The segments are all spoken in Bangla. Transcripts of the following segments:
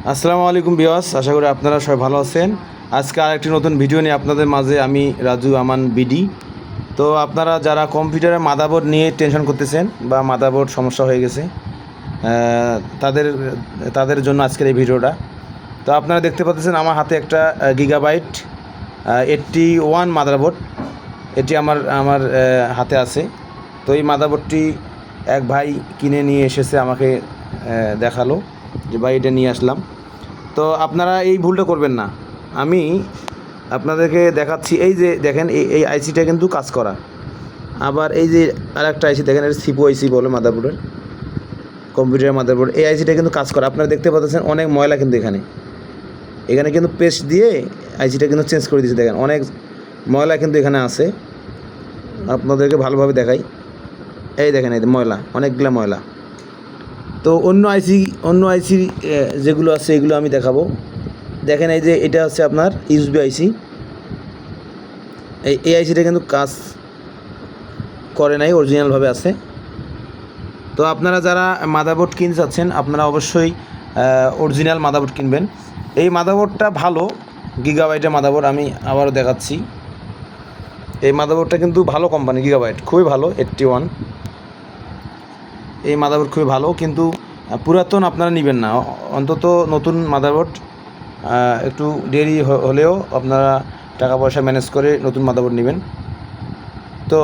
আসসালামু আলাইকুম ভিউয়ার্স, আশা করি আপনারা সবাই ভালো আছেন। আজকে আরেকটি নতুন ভিডিও নিয়ে আপনাদের মাঝে আমি রাজু আমান বিডি। তো আপনারা যারা কম্পিউটারের মাদারবোর্ড নিয়ে টেনশন করতেছেন বা মাদারবোর্ড সমস্যা হয়ে গেছে, তাদের তাদের জন্য আজকের এই ভিডিওটা। তো আপনারা দেখতে পাচ্ছেন আমার হাতে একটা গিগাবাইট 81 মাদারবোর্ড, এটি আমার হাতে আছে। তো এই মাদারবোর্ডটি এক ভাই কিনে নিয়ে এসেছে, আমাকে দেখালো যে ভাই এটা নিয়ে আসলাম। তো আপনারা এই ভুলটা করবেন না। আমি আপনাদেরকে দেখাচ্ছি, এই যে দেখেন এই আইসিটা কিন্তু কাজ করা। আবার এই যে আরেকটা আইসি দেখেন, এটা সিপো আইসি বলে মাদারবোর্ডের, কম্পিউটারের মাদারবোর্ড। এই আইসিটা কিন্তু কাজ করা। আপনারা দেখতে পাচ্ছেন অনেক ময়লা কিন্তু এখানে কিন্তু পেস্ট দিয়ে আইসিটা কিন্তু চেঞ্জ করে দিয়েছে। দেখেন অনেক ময়লা কিন্তু এখানে আছে, আপনাদেরকে ভালোভাবে দেখাই। এই দেখেন এই ময়লা, অনেকগুলো ময়লা। তো অন্য আইসি যেগুলো আছে এগুলো আমি দেখাবো। দেখেন এই যে এটা হচ্ছে আপনার ইউএসবি আইসি। এই আইসিটা কিন্তু কাজ করে নাই, অরিজিনালভাবে আছে। তো আপনারা যারা মাদারবোর্ড কিনতে চাচ্ছেন, আপনারা অবশ্যই অরিজিনাল মাদারবোর্ড কিনবেন। এই মাদারবোর্ডটা ভালো, গিগাবাইটের মাদারবোর্ড। আমি আবারও দেখাচ্ছি, এই মাদারবোর্ডটা কিন্তু ভালো কোম্পানি, গিগাবাইট খুবই ভালো, 81। এই মাদারবোর্ড খুবই ভালো, কিন্তু পুরাতন আপনারা নেবেন না। অন্তত নতুন মাদারবোর্ড একটু দেরি হলেও আপনারা টাকা পয়সা ম্যানেজ করে নতুন মাদারবোর্ড নেবেন। তো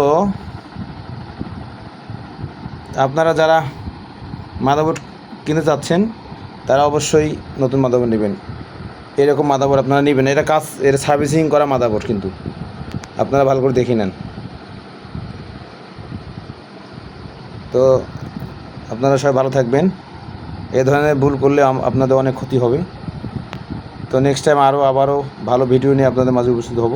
আপনারা যারা মাদারবোর্ড কিনতে চাচ্ছেন তারা অবশ্যই নতুন মাদারবোর্ড নেবেন। এরকম মাদারবোর্ড আপনারা নেবেন, এটা সার্ভিসিং করা মাদারবোর্ড, কিন্তু আপনারা ভালো করে দেখে নেন। তো আপনারা সবাই ভালো থাকবেন। এ ধরনের ভুল করলে আপনাদের অনেক ক্ষতি হবে। তো নেক্সট টাইম আবারও ভালো ভিডিও নিয়ে আপনাদের মাঝে উপস্থিত হব।